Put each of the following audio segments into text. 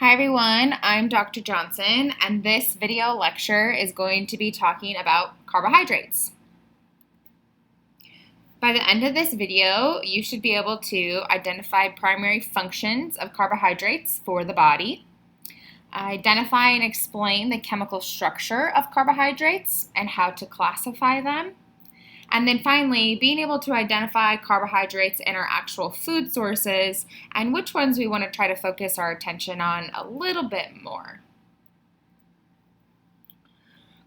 Hi everyone, I'm Dr. Johnson, and this video lecture is going to be talking about carbohydrates. By the end of this video, you should be able to identify primary functions of carbohydrates for the body, identify and explain the chemical structure of carbohydrates and how to classify them, and then finally, being able to identify carbohydrates in our actual food sources and which ones we want to try to focus our attention on a little bit more.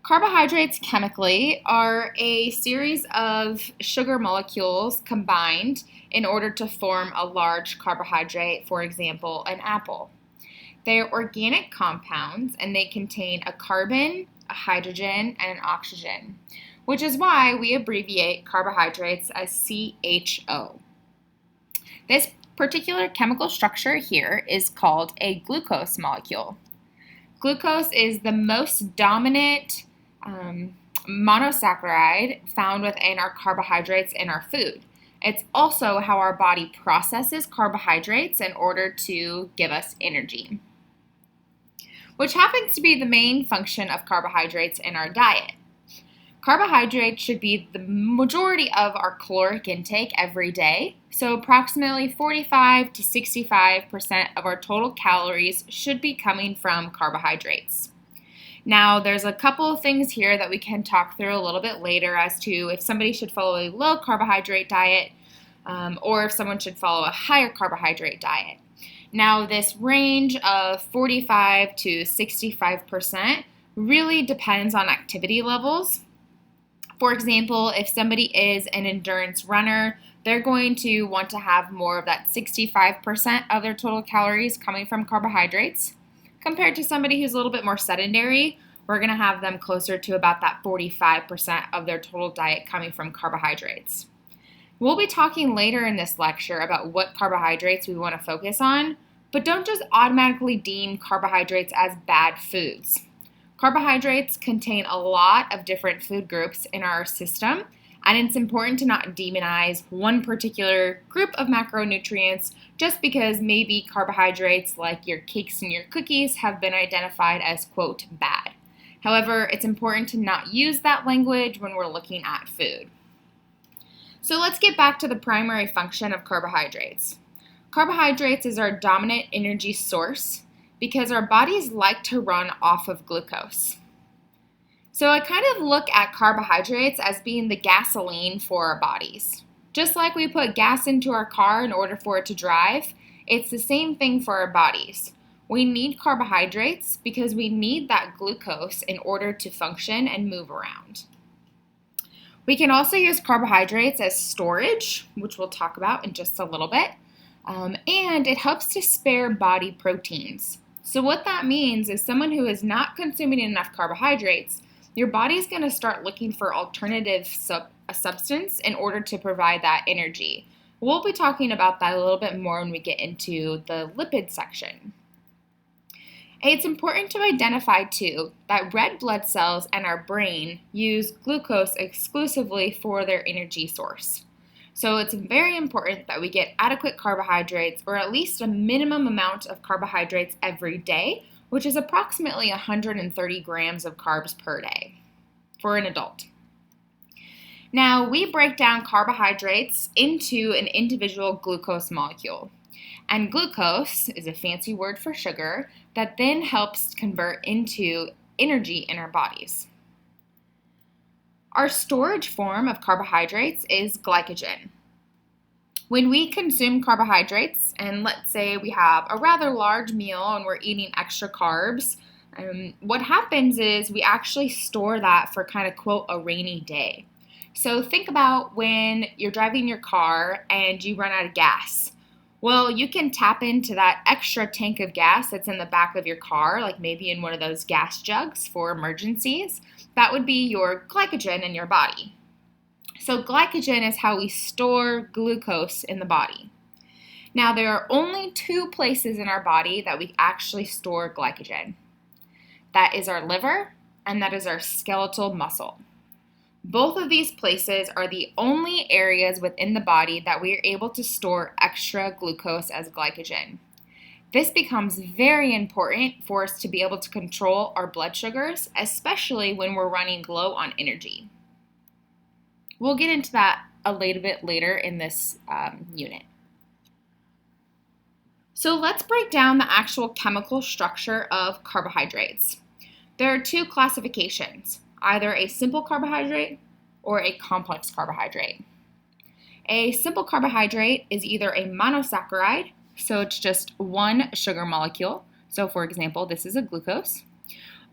Carbohydrates chemically are a series of sugar molecules combined in order to form a large carbohydrate, for example, an apple. They are organic compounds and they contain a carbon, a hydrogen, and an oxygen, which is why we abbreviate carbohydrates as CHO. This particular chemical structure here is called a glucose molecule. Glucose is the most dominant monosaccharide found within our carbohydrates in our food. It's also how our body processes carbohydrates in order to give us energy, which happens to be the main function of carbohydrates in our diet. Carbohydrates should be the majority of our caloric intake every day, so approximately 45 to 65% of our total calories should be coming from carbohydrates. Now, there's a couple of things here that we can talk through a little bit later as to if somebody should follow a low carbohydrate diet or if someone should follow a higher carbohydrate diet. Now, this range of 45 to 65% really depends on activity levels. For example, if somebody is an endurance runner, they're going to want to have more of that 65% of their total calories coming from carbohydrates. Compared to somebody who's a little bit more sedentary, we're going to have them closer to about that 45% of their total diet coming from carbohydrates. We'll be talking later in this lecture about what carbohydrates we want to focus on, but don't just automatically deem carbohydrates as bad foods. Carbohydrates contain a lot of different food groups in our system, and it's important to not demonize one particular group of macronutrients just because maybe carbohydrates like your cakes and your cookies have been identified as, quote, bad. However, it's important to not use that language when we're looking at food. So let's get back to the primary function of carbohydrates. Carbohydrates is our dominant energy source because our bodies like to run off of glucose. So I kind of look at carbohydrates as being the gasoline for our bodies. Just like we put gas into our car in order for it to drive, it's the same thing for our bodies. We need carbohydrates because we need that glucose in order to function and move around. We can also use carbohydrates as storage, which we'll talk about in just a little bit, and it helps to spare body proteins. So what that means is someone who is not consuming enough carbohydrates, your body's going to start looking for alternative substance in order to provide that energy. We'll be talking about that a little bit more when we get into the lipid section. It's important to identify, too, that red blood cells and our brain use glucose exclusively for their energy source. So it's very important that we get adequate carbohydrates, or at least a minimum amount of carbohydrates every day, which is approximately 130 grams of carbs per day for an adult. Now, we break down carbohydrates into an individual glucose molecule. And glucose is a fancy word for sugar that then helps convert into energy in our bodies. Our storage form of carbohydrates is glycogen. When we consume carbohydrates, and let's say we have a rather large meal and we're eating extra carbs, what happens is we actually store that for kind of, quote, a rainy day. So think about when you're driving your car and you run out of gas. Well, you can tap into that extra tank of gas that's in the back of your car, like maybe in one of those gas jugs for emergencies. That would be your glycogen in your body. So glycogen is how we store glucose in the body. Now, there are only two places in our body that we actually store glycogen. That is our liver, and that is our skeletal muscle. Both of these places are the only areas within the body that we are able to store extra glucose as glycogen. This becomes very important for us to be able to control our blood sugars, especially when we're running low on energy. We'll get into that a little bit later in this unit. So let's break down the actual chemical structure of carbohydrates. There are two classifications, either a simple carbohydrate or a complex carbohydrate. A simple carbohydrate is either a monosaccharide, so it's just one sugar molecule. So for example, this is a glucose.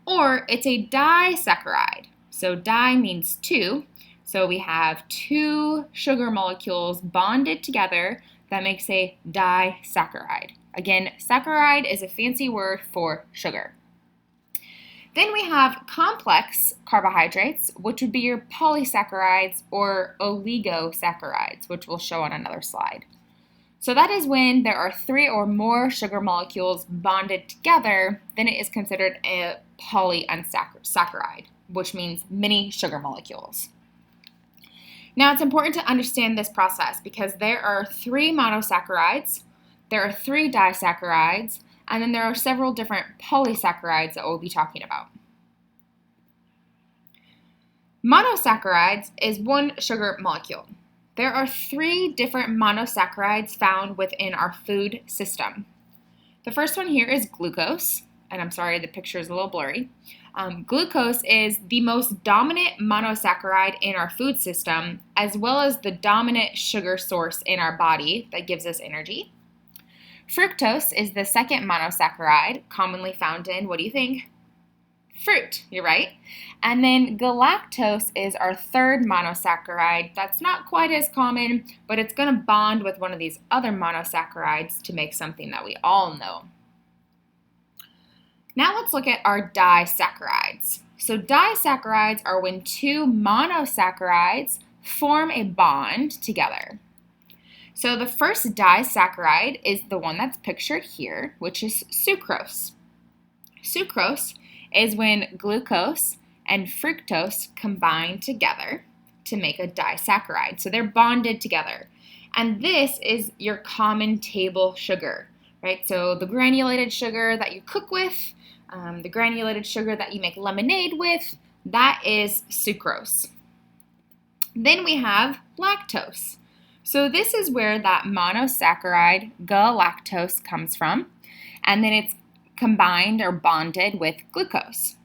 Or it's a disaccharide. So di means two. So we have two sugar molecules bonded together that makes a disaccharide. Again, saccharide is a fancy word for sugar. Then we have complex carbohydrates, which would be your polysaccharides or oligosaccharides, which we'll show on another slide. So that is when there are three or more sugar molecules bonded together, then it is considered a polysaccharide, which means many sugar molecules. Now it's important to understand this process because there are three monosaccharides, there are three disaccharides, and then there are several different polysaccharides that we'll be talking about. Monosaccharides is one sugar molecule. There are three different monosaccharides found within our food system. The first one here is glucose, and I'm sorry the picture is a little blurry. Glucose is the most dominant monosaccharide in our food system, as well as the dominant sugar source in our body that gives us energy. Fructose is the second monosaccharide, commonly found in, what do you think? Fruit, you're right. And then galactose is our third monosaccharide. That's not quite as common, but it's going to bond with one of these other monosaccharides to make something that we all know. Now let's look at our disaccharides. So disaccharides are when two monosaccharides form a bond together. So the first disaccharide is the one that's pictured here, which is sucrose. Sucrose is when glucose and fructose combine together to make a disaccharide. So they're bonded together. And this is your common table sugar, right? So the granulated sugar that you cook with, the granulated sugar that you make lemonade with, that is sucrose. Then we have lactose. So this is where that monosaccharide galactose comes from, and then it's combined or bonded with glucose.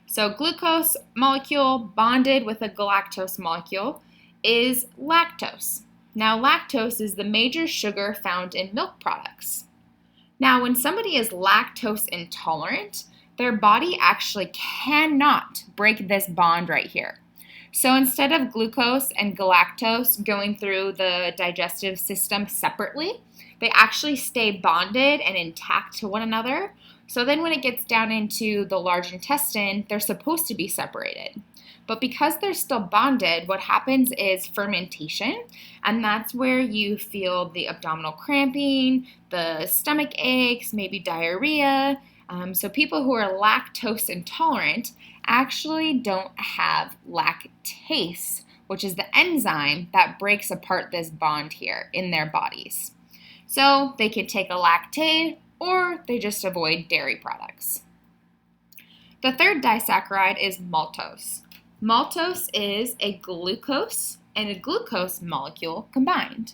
So glucose molecule bonded with a galactose molecule is lactose. Now lactose is the major sugar found in milk products. Now when somebody is lactose intolerant, their body actually cannot break this bond right here. So instead of glucose and galactose going through the digestive system separately, they actually stay bonded and intact to one another. So then when it gets down into the large intestine, they're supposed to be separated. But because they're still bonded, what happens is fermentation, and that's where you feel the abdominal cramping, the stomach aches, maybe diarrhea. So people who are lactose intolerant actually don't have lactase, which is the enzyme that breaks apart this bond here in their bodies. So they can take a Lactaid or they just avoid dairy products. The third disaccharide is maltose. Maltose is a glucose and a glucose molecule combined.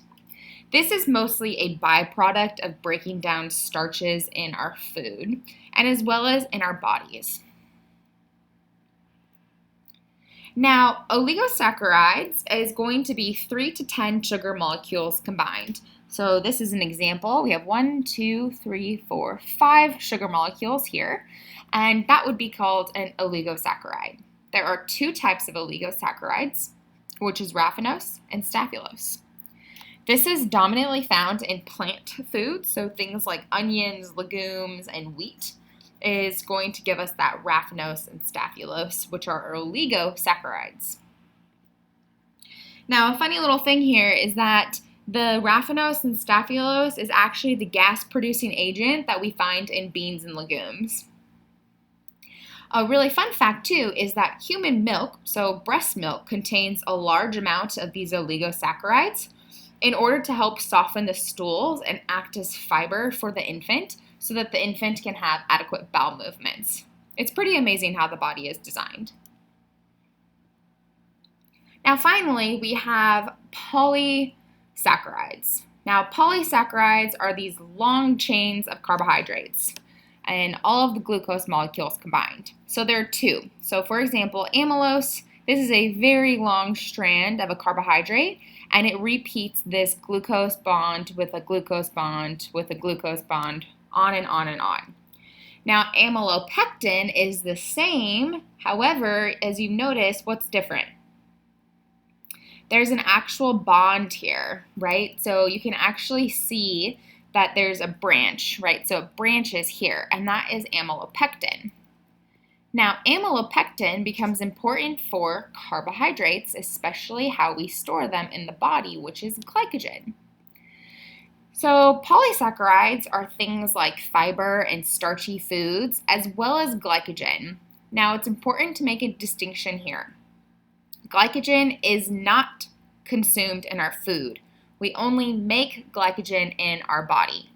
This is mostly a byproduct of breaking down starches in our food and as well as in our bodies. Now, oligosaccharides is going to be 3 to 10 sugar molecules combined. So this is an example. We have 1, 2, 3, 4, 5 sugar molecules here, and that would be called an oligosaccharide. There are two types of oligosaccharides, which is raffinose and staphylos. This is dominantly found in plant foods, so things like onions, legumes, and wheat is going to give us that raffinose and staphylos, which are oligosaccharides. Now, a funny little thing here is that the raffinose and staphylos is actually the gas-producing agent that we find in beans and legumes. A really fun fact, too, is that human milk, so breast milk, contains a large amount of these oligosaccharides in order to help soften the stools and act as fiber for the infant so that the infant can have adequate bowel movements. It's pretty amazing how the body is designed. Now finally, we have polysaccharides. Now polysaccharides are these long chains of carbohydrates and all of the glucose molecules combined. So there are two. So for example, amylose, this is a very long strand of a carbohydrate, and it repeats this glucose bond with a glucose bond with a glucose bond, on and on and on. Now amylopectin is the same, however, as you notice, what's different? There's an actual bond here, right? So you can actually see that there's a branch, right? So it branches here, and that is amylopectin. Now, amylopectin becomes important for carbohydrates, especially how we store them in the body, which is glycogen. So polysaccharides are things like fiber and starchy foods, as well as glycogen. Now, it's important to make a distinction here. Glycogen is not consumed in our food. We only make glycogen in our body.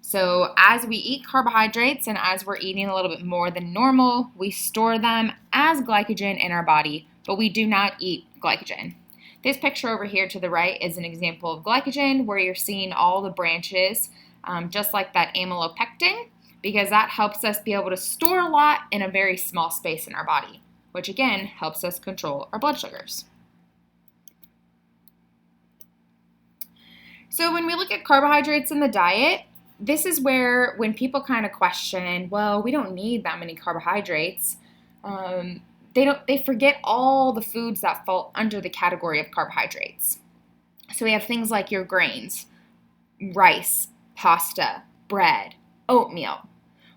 So as we eat carbohydrates and as we're eating a little bit more than normal, we store them as glycogen in our body, but we do not eat glycogen. This picture over here to the right is an example of glycogen where you're seeing all the branches, just like that amylopectin, because that helps us be able to store a lot in a very small space in our body, which again helps us control our blood sugars. So when we look at carbohydrates in the diet, this is where when people kind of question, well, we don't need that many carbohydrates, they forget all the foods that fall under the category of carbohydrates. So we have things like your grains, rice, pasta, bread, oatmeal.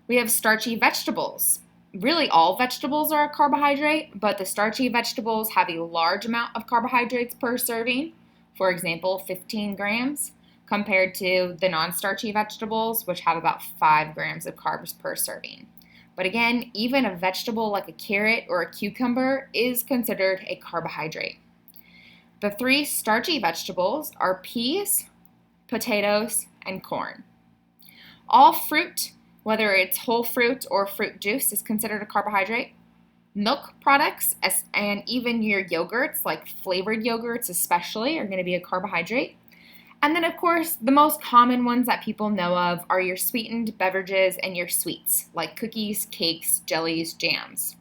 We have starchy vegetables. Really, all vegetables are a carbohydrate, but the starchy vegetables have a large amount of carbohydrates per serving. For example, 15 grams, compared to the non-starchy vegetables, which have about 5 grams of carbs per serving. But again, even a vegetable like a carrot or a cucumber is considered a carbohydrate. The 3 starchy vegetables are peas, potatoes, and corn. All fruit, whether it's whole fruit or fruit juice, is considered a carbohydrate. Milk products and even your yogurts, like flavored yogurts especially, are going to be a carbohydrate. And then, of course, the most common ones that people know of are your sweetened beverages and your sweets, like cookies, cakes, jellies, jams.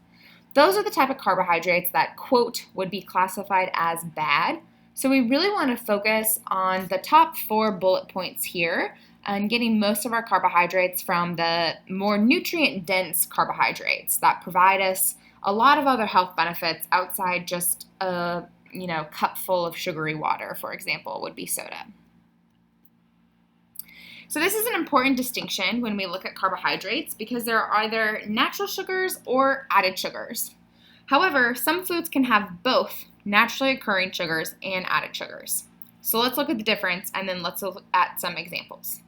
Those are the type of carbohydrates that, quote, would be classified as bad. So we really want to focus on the top 4 bullet points here and getting most of our carbohydrates from the more nutrient-dense carbohydrates that provide us a lot of other health benefits outside just a cup full of sugary water, for example, would be soda. So this is an important distinction when we look at carbohydrates because there are either natural sugars or added sugars. However, some foods can have both naturally occurring sugars and added sugars. So let's look at the difference and then let's look at some examples.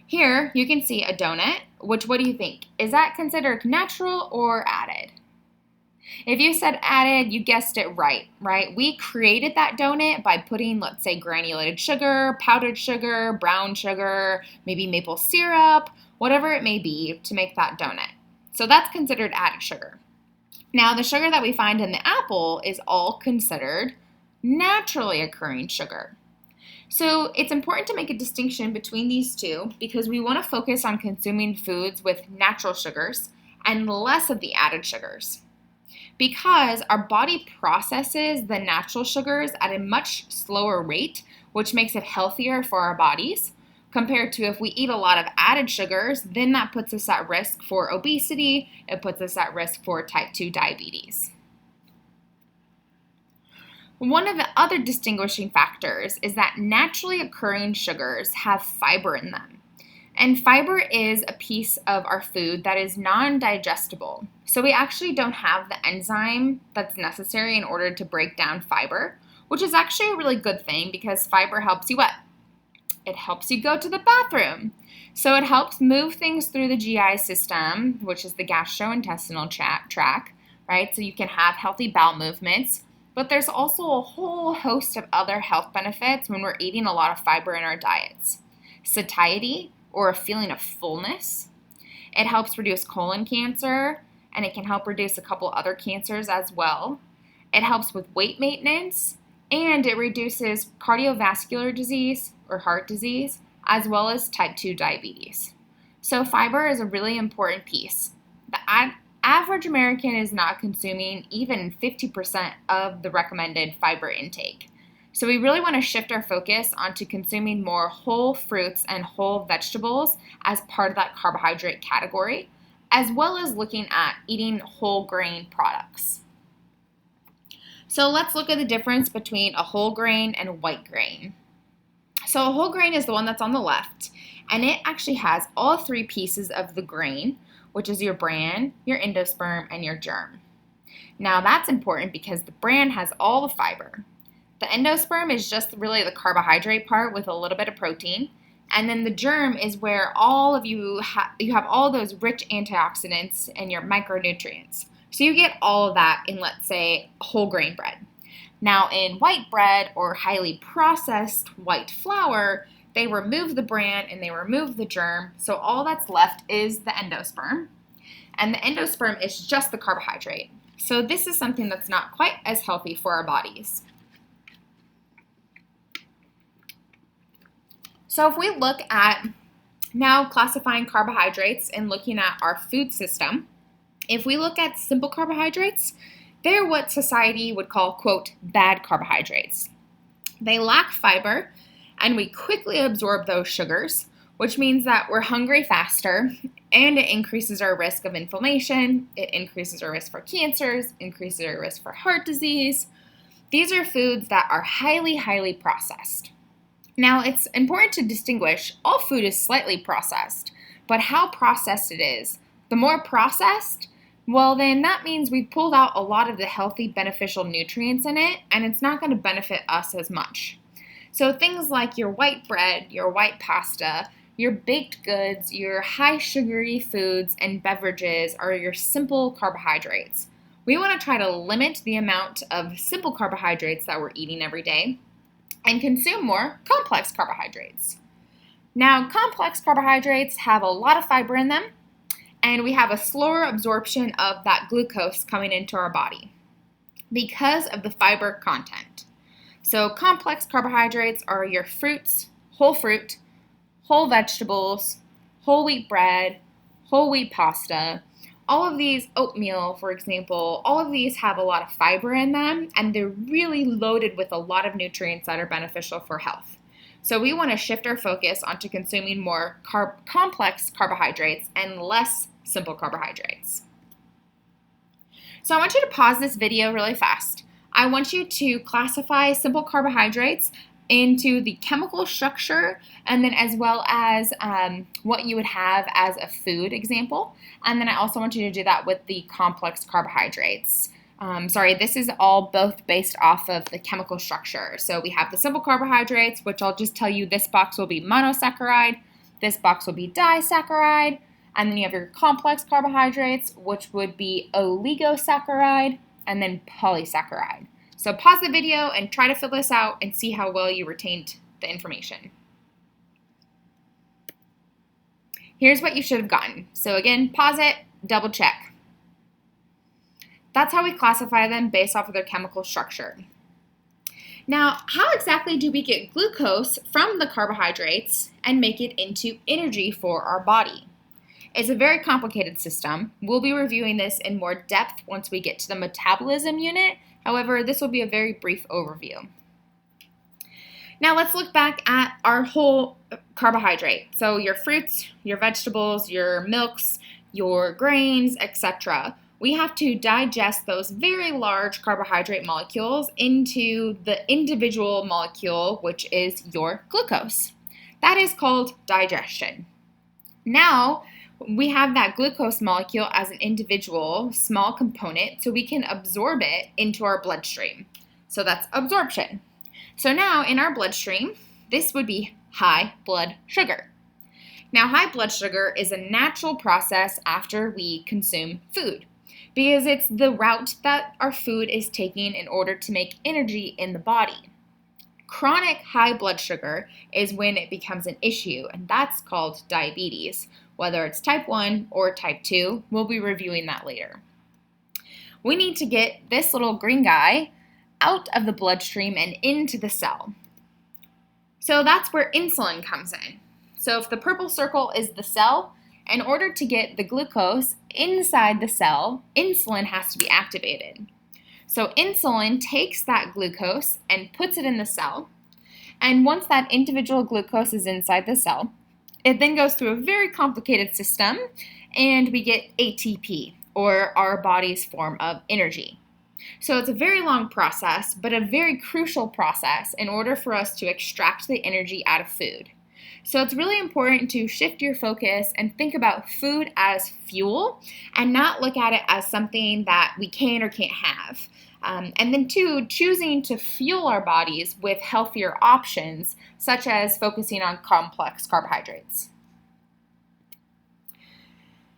Here you can see a donut, which what do you think? Is that considered natural or added? If you said added, you guessed it right? We created that donut by putting, let's say, granulated sugar, powdered sugar, brown sugar, maybe maple syrup, whatever it may be to make that donut. So that's considered added sugar. Now, the sugar that we find in the apple is all considered naturally occurring sugar. So it's important to make a distinction between these two because we want to focus on consuming foods with natural sugars and less of the added sugars. Because our body processes the natural sugars at a much slower rate, which makes it healthier for our bodies, compared to if we eat a lot of added sugars, then that puts us at risk for obesity, it puts us at risk for type 2 diabetes. One of the other distinguishing factors is that naturally occurring sugars have fiber in them. And fiber is a piece of our food that is non-digestible. So we actually don't have the enzyme that's necessary in order to break down fiber, which is actually a really good thing because fiber helps you what? It helps you go to the bathroom. So it helps move things through the GI system, which is the gastrointestinal tract, right? So you can have healthy bowel movements. But there's also a whole host of other health benefits when we're eating a lot of fiber in our diets. Satiety, or a feeling of fullness. It helps reduce colon cancer, and it can help reduce a couple other cancers as well. It helps with weight maintenance, and it reduces cardiovascular disease or heart disease, as well as type 2 diabetes. So fiber is a really important piece. The average American is not consuming even 50% of the recommended fiber intake. So we really want to shift our focus onto consuming more whole fruits and whole vegetables as part of that carbohydrate category, as well as looking at eating whole grain products. So let's look at the difference between a whole grain and a white grain. So a whole grain is the one that's on the left, and it actually has all three pieces of the grain, which is your bran, your endosperm, and your germ. Now that's important because the bran has all the fiber. The endosperm is just really the carbohydrate part with a little bit of protein. And then the germ is where all of you have all those rich antioxidants and your micronutrients. So you get all of that in, let's say, whole grain bread. Now in white bread or highly processed white flour, they remove the bran and they remove the germ. So all that's left is the endosperm. And the endosperm is just the carbohydrate. So this is something that's not quite as healthy for our bodies. So if we look at now classifying carbohydrates and looking at our food system, if we look at simple carbohydrates, they're what society would call, quote, bad carbohydrates. They lack fiber, and we quickly absorb those sugars, which means that we're hungry faster, and it increases our risk of inflammation, it increases our risk for cancers, increases our risk for heart disease. These are foods that are highly, highly processed. Now, it's important to distinguish all food is slightly processed, but how processed it is. The more processed, well, then that means we've pulled out a lot of the healthy, beneficial nutrients in it, and it's not going to benefit us as much. So things like your white bread, your white pasta, your baked goods, your high sugary foods and beverages are your simple carbohydrates. We want to try to limit the amount of simple carbohydrates that we're eating every day and consume more complex carbohydrates. Now, complex carbohydrates have a lot of fiber in them, and we have a slower absorption of that glucose coming into our body because of the fiber content. So complex carbohydrates are your fruits, whole fruit, whole vegetables, whole wheat bread, whole wheat pasta. All of these, oatmeal, for example, all of these have a lot of fiber in them, and they're really loaded with a lot of nutrients that are beneficial for health. So we want to shift our focus onto consuming more complex carbohydrates and less simple carbohydrates. So I want you to pause this video really fast. I want you to classify simple carbohydrates into the chemical structure and then as well as what you would have as a food example. And then I also want you to do that with the complex carbohydrates. This is all both based off of the chemical structure. So we have the simple carbohydrates, which I'll just tell you this box will be monosaccharide, this box will be disaccharide, and then you have your complex carbohydrates, which would be oligosaccharide, and then polysaccharide. So pause the video and try to fill this out and see how well you retained the information. Here's what you should have gotten. So again, pause it, double check. That's how we classify them based off of their chemical structure. Now, how exactly do we get glucose from the carbohydrates and make it into energy for our body? It's a very complicated system. We'll be reviewing this in more depth once we get to the metabolism unit. However, this will be a very brief overview. Now let's look back at our whole carbohydrate. So your fruits, your vegetables, your milks, your grains, etc. We have to digest those very large carbohydrate molecules into the individual molecule, which is your glucose. That is called digestion. Now, we have that glucose molecule as an individual small component, so we can absorb it into our bloodstream. So that's absorption. So now in our bloodstream, this would be high blood sugar. Now, high blood sugar is a natural process after we consume food because it's the route that our food is taking in order to make energy in the body. Chronic high blood sugar is when it becomes an issue, and that's called diabetes, whether it's type 1 or type 2. We'll be reviewing that later. We need to get this little green guy out of the bloodstream and into the cell. So that's where insulin comes in. So if the purple circle is the cell, in order to get the glucose inside the cell, insulin has to be activated. So insulin takes that glucose and puts it in the cell. And once that individual glucose is inside the cell, it then goes through a very complicated system and we get ATP, or our body's form of energy. So it's a very long process, but a very crucial process in order for us to extract the energy out of food. So it's really important to shift your focus and think about food as fuel and not look at it as something that we can or can't have. And then two, choosing to fuel our bodies with healthier options, such as focusing on complex carbohydrates.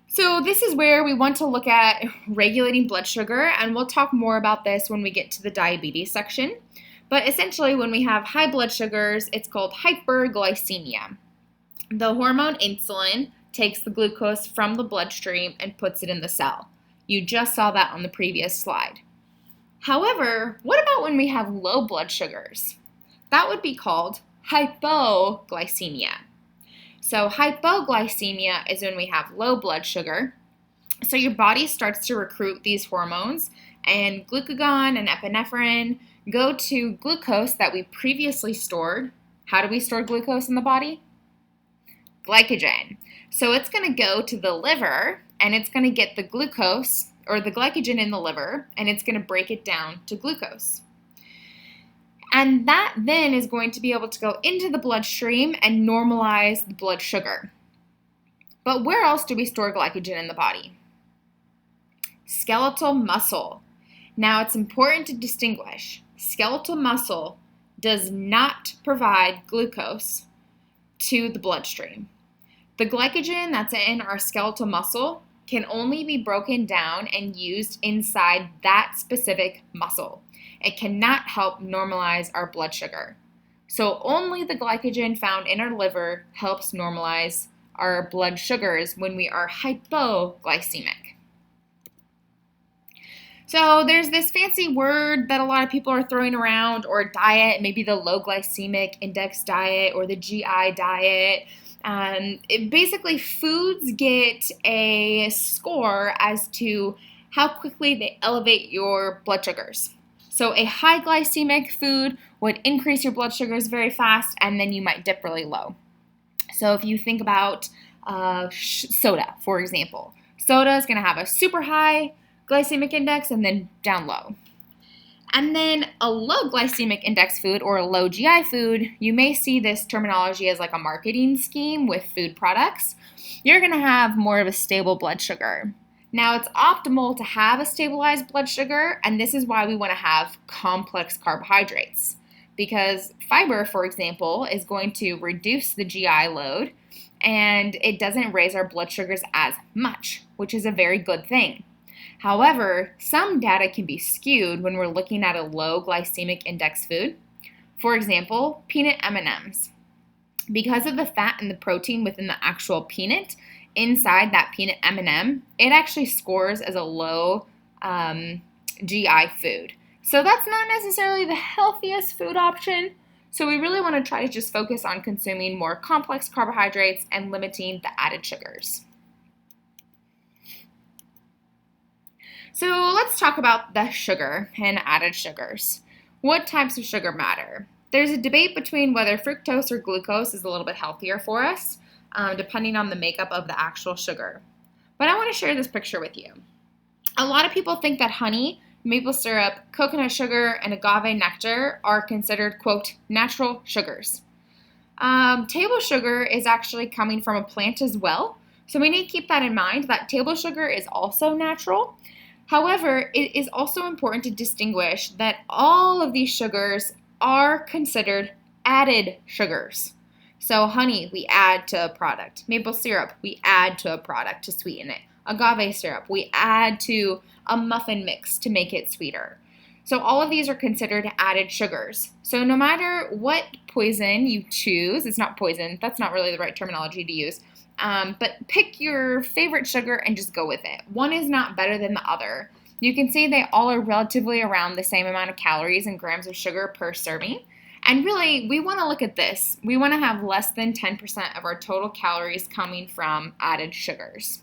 So this is where we want to look at regulating blood sugar, and we'll talk more about this when we get to the diabetes section. But essentially, when we have high blood sugars, it's called hyperglycemia. The hormone insulin takes the glucose from the bloodstream and puts it in the cell. You just saw that on the previous slide. However, what about when we have low blood sugars? That would be called hypoglycemia. So hypoglycemia is when we have low blood sugar. So your body starts to recruit these hormones, and glucagon and epinephrine go to glucose that we previously stored. How do we store glucose in the body? Glycogen. So it's going to go to the liver, and it's going to get the glucose or the glycogen in the liver, and it's going to break it down to glucose. And that then is going to be able to go into the bloodstream and normalize the blood sugar. But where else do we store glycogen in the body? Skeletal muscle. Now it's important to distinguish. Skeletal muscle does not provide glucose to the bloodstream. The glycogen that's in our skeletal muscle can only be broken down and used inside that specific muscle. It cannot help normalize our blood sugar. So only the glycogen found in our liver helps normalize our blood sugars when we are hypoglycemic. So there's this fancy word that a lot of people are throwing around, or diet, maybe the low glycemic index diet or the GI diet. Basically, foods get a score as to how quickly they elevate your blood sugars. So a high glycemic food would increase your blood sugars very fast, and then you might dip really low. So if you think about soda, for example, soda is going to have a super high glycemic index and then down low. And then a low glycemic index food or a low GI food, you may see this terminology as like a marketing scheme with food products. You're going to have more of a stable blood sugar. Now, it's optimal to have a stabilized blood sugar, and this is why we want to have complex carbohydrates. Because fiber, for example, is going to reduce the GI load, and it doesn't raise our blood sugars as much, which is a very good thing. However, some data can be skewed when we're looking at a low glycemic index food. For example, peanut M&Ms. Because of the fat and the protein within the actual peanut, inside that peanut M&M, it actually scores as a low GI food. So that's not necessarily the healthiest food option. So we really want to try to just focus on consuming more complex carbohydrates and limiting the added sugars. So let's talk about the sugar and added sugars. What types of sugar matter? There's a debate between whether fructose or glucose is a little bit healthier for us, depending on the makeup of the actual sugar. But I want to share this picture with you. A lot of people think that honey, maple syrup, coconut sugar, and agave nectar are considered, quote, natural sugars. Table sugar is actually coming from a plant as well, so we need to keep that in mind, that table sugar is also natural. However, it is also important to distinguish that all of these sugars are considered added sugars. So honey, we add to a product. Maple syrup, we add to a product to sweeten it. Agave syrup, we add to a muffin mix to make it sweeter. So all of these are considered added sugars. So no matter what poison you choose, it's not poison, that's not really the right terminology to use, but pick your favorite sugar and just go with it. One is not better than the other. You can see they all are relatively around the same amount of calories and grams of sugar per serving. And really, we want to look at this. We want to have less than 10% of our total calories coming from added sugars.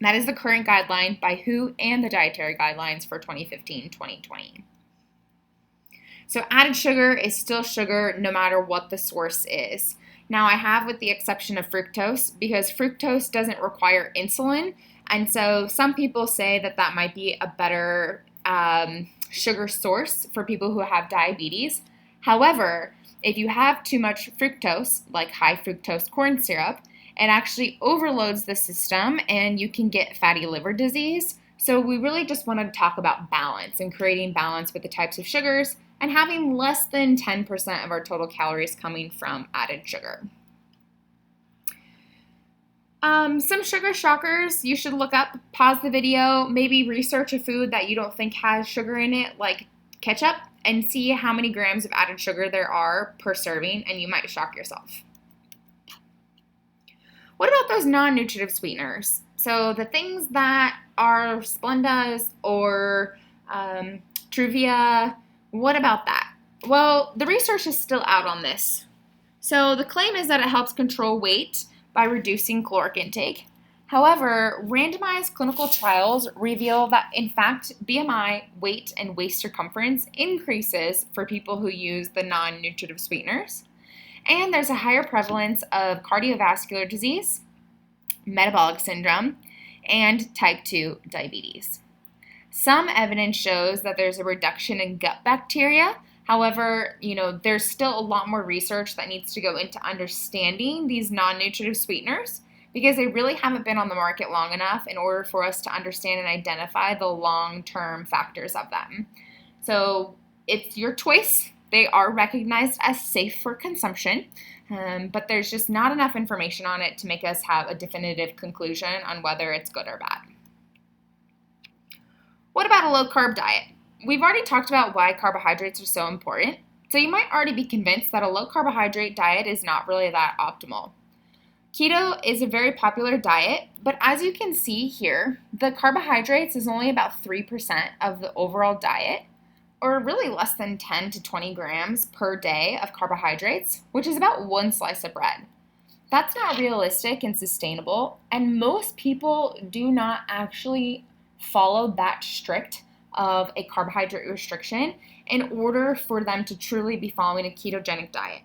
That is the current guideline by WHO and the dietary guidelines for 2015-2020. So added sugar is still sugar no matter what the source is. Now I have with the exception of fructose, because fructose doesn't require insulin, and so some people say that that might be a better sugar source for people who have diabetes. However, if you have too much fructose, like high fructose corn syrup, it actually overloads the system and you can get fatty liver disease. So we really just want to talk about balance and creating balance with the types of sugars and having less than 10% of our total calories coming from added sugar. Some sugar shockers you should look up, pause the video, maybe research a food that you don't think has sugar in it, like ketchup, and see how many grams of added sugar there are per serving, and you might shock yourself. What about those non-nutritive sweeteners? So the things that are Splendas or Truvia, what about that? Well, the research is still out on this. So the claim is that it helps control weight by reducing caloric intake. However, randomized clinical trials reveal that, in fact, BMI, weight, and waist circumference increases for people who use the non-nutritive sweeteners. And there's a higher prevalence of cardiovascular disease, metabolic syndrome, and type 2 diabetes. Some evidence shows that there's a reduction in gut bacteria. However, there's still a lot more research that needs to go into understanding these non-nutritive sweeteners, because they really haven't been on the market long enough in order for us to understand and identify the long-term factors of them. So it's your choice. They are recognized as safe for consumption, but there's just not enough information on it to make us have a definitive conclusion on whether it's good or bad. What about a low-carb diet? We've already talked about why carbohydrates are so important, so you might already be convinced that a low-carbohydrate diet is not really that optimal. Keto is a very popular diet, but as you can see here, the carbohydrates is only about 3% of the overall diet, or really less than 10 to 20 grams per day of carbohydrates, which is about one slice of bread. That's not realistic and sustainable, and most people do not actually follow that strict of a carbohydrate restriction in order for them to truly be following a ketogenic diet.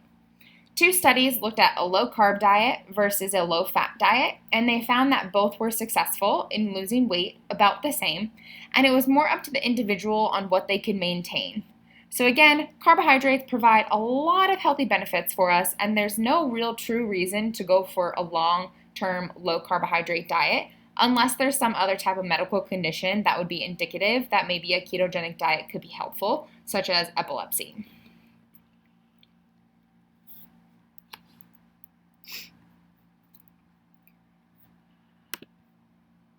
2 studies looked at a low-carb diet versus a low-fat diet, and they found that both were successful in losing weight about the same, and it was more up to the individual on what they could maintain. So again, carbohydrates provide a lot of healthy benefits for us, and there's no real true reason to go for a long-term low-carbohydrate diet unless there's some other type of medical condition that would be indicative that maybe a ketogenic diet could be helpful, such as epilepsy.